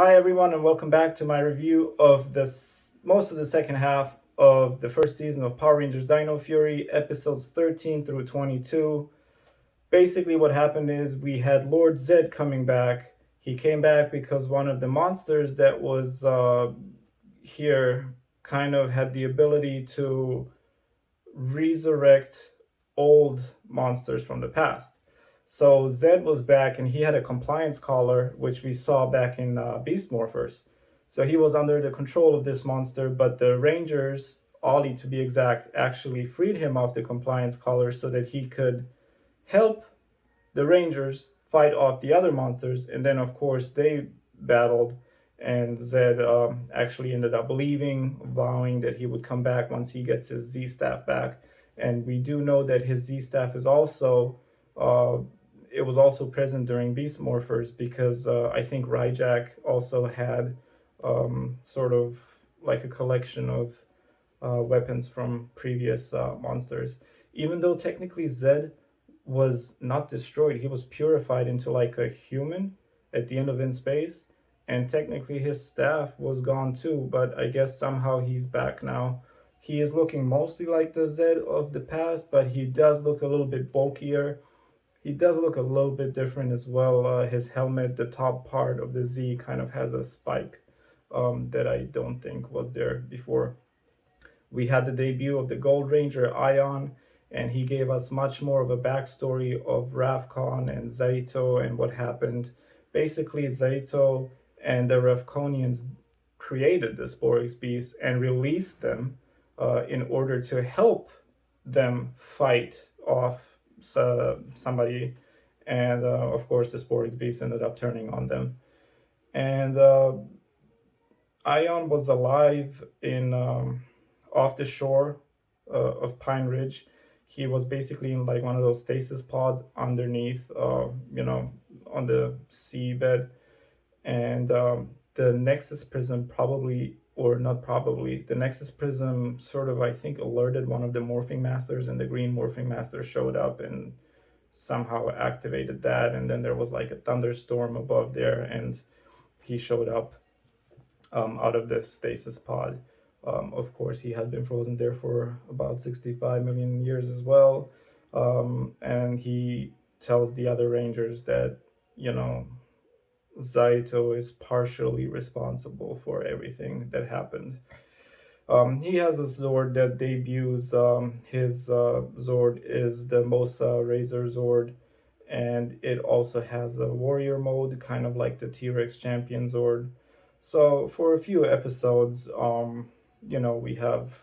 Hi everyone, and welcome back to my review of most of the second half of the first season of Power Rangers Dino Fury, episodes 13 through 22. Basically, what happened is we had Lord Zedd coming back. He came back because one of the monsters that was here kind of had the ability to resurrect old monsters from the past. So Zedd was back and he had a compliance collar, which we saw back in Beast Morphers. So he was under the control of this monster, but the Rangers, Ollie to be exact, actually freed him off the compliance collar so that he could help the Rangers fight off the other monsters. And then, of course, they battled, and Zedd actually ended up leaving, vowing that he would come back once he gets his Z staff back. And we do know that his Z staff is also uh, it was also present during Beast Morphers because I think Ryjack also had sort of like a collection of weapons from previous monsters. Even though technically Zedd was not destroyed, he was purified into like a human at the end of In Space, and technically his staff was gone too, but I guess somehow he's back now. He is looking mostly like the Zedd of the past, but he does look a little bit bulkier. He does look a little bit different as well. His helmet, the top part of the Z, kind of has a spike that I don't think was there before. We had the debut of the Gold Ranger Ion, and he gave us much more of a backstory of Ravcon and Zaito and what happened. Basically, Zaito and the Ravconians created the Sporix beasts and released them in order to help them fight off somebody. And of course, the Sporix beasts ended up turning on them. And Ion was alive in off the shore of Pine Ridge. He was basically in like one of those stasis pods underneath, on the seabed. And the Nexus Prism probably, or not probably, the Nexus Prism sort of, I think, alerted one of the Morphing Masters, and the Green Morphing Master showed up and somehow activated that. And then there was like a thunderstorm above there, and he showed up out of the stasis pod. Of course, he had been frozen there for about 65 million years as well. And he tells the other Rangers that, you know, Zaito is partially responsible for everything that happened. He has a Zord that debuts. His Zord is the Mosa Razor Zord, and it also has a warrior mode, kind of like the T-Rex Champion Zord. So for a few episodes, we have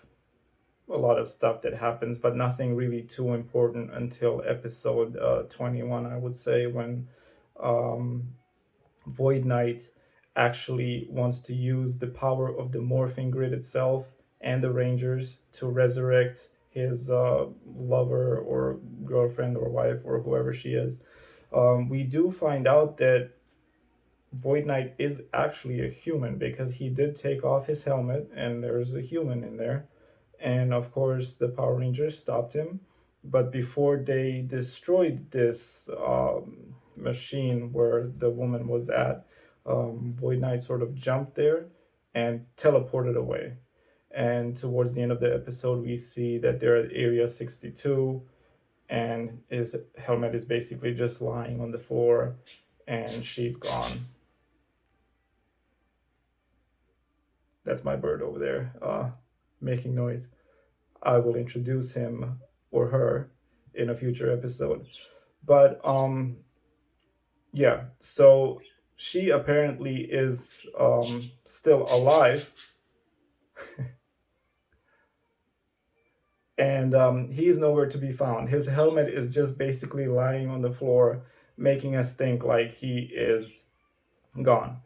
a lot of stuff that happens, but nothing really too important until episode 21, I would say, when um, Void Knight actually wants to use the power of the morphing grid itself and the Rangers to resurrect his lover or girlfriend or wife or whoever she is. We do find out that Void Knight is actually a human because he did take off his helmet and there's a human in there. And of course, the Power Rangers stopped him. But before they destroyed this machine where the woman was at, Void Knight sort of jumped there and teleported away. And towards the end of the episode, we see that they're at Area 62, and his helmet is basically just lying on the floor, and she's gone. That's my bird over there making noise. I will introduce him or her in a future episode. But yeah, so she apparently is still alive. And he's nowhere to be found. His helmet is just basically lying on the floor, making us think like he is gone.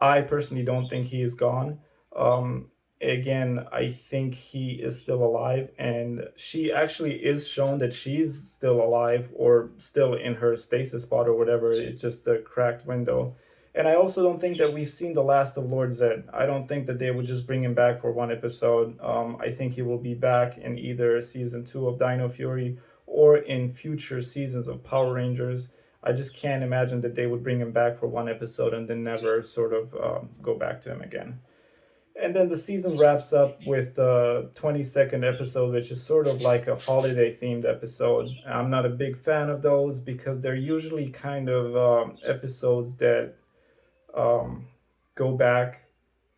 I personally don't think he is gone. Um, Again, I think he is still alive, and she actually is shown that she's still alive or still in her stasis pod or whatever. It's just a cracked window. And I also don't think that we've seen the last of Lord Zedd. I don't think that they would just bring him back for one episode. I think he will be back in either season 2 of Dino Fury or in future seasons of Power Rangers. I just can't imagine that they would bring him back for one episode and then never sort of go back to him again. And then the season wraps up with the 22nd episode, which is sort of like a holiday themed episode. I'm not a big fan of those because they're usually kind of episodes that um, go back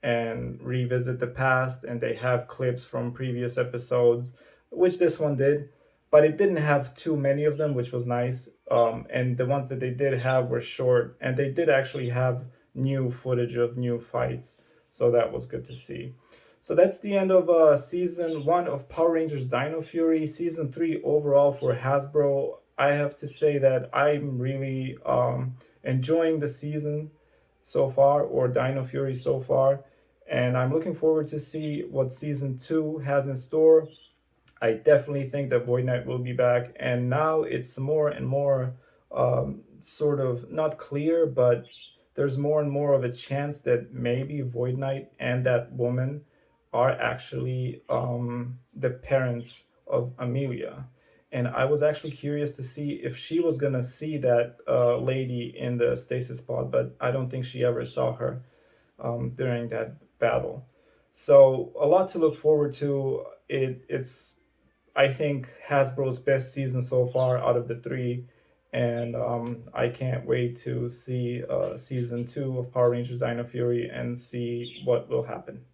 and revisit the past, and they have clips from previous episodes, which this one did, but it didn't have too many of them, which was nice. And the ones that they did have were short, and they did actually have new footage of new fights, so that was good to see. So that's the end of season 1 of Power Rangers Dino Fury. Season 3 overall for Hasbro, I have to say that I'm really enjoying the season so far, or Dino Fury so far, and I'm looking forward to see what season 2 has in store. I definitely think that Void Knight will be back, and now it's more and more sort of not clear, but there's more and more of a chance that maybe Void Knight and that woman are actually the parents of Amelia. And I was actually curious to see if she was gonna see that lady in the stasis pod, but I don't think she ever saw her during that battle. So a lot to look forward to. It's, I think, Hasbro's best season so far out of the three, and I can't wait to see season 2 of Power Rangers Dino Fury and see what will happen.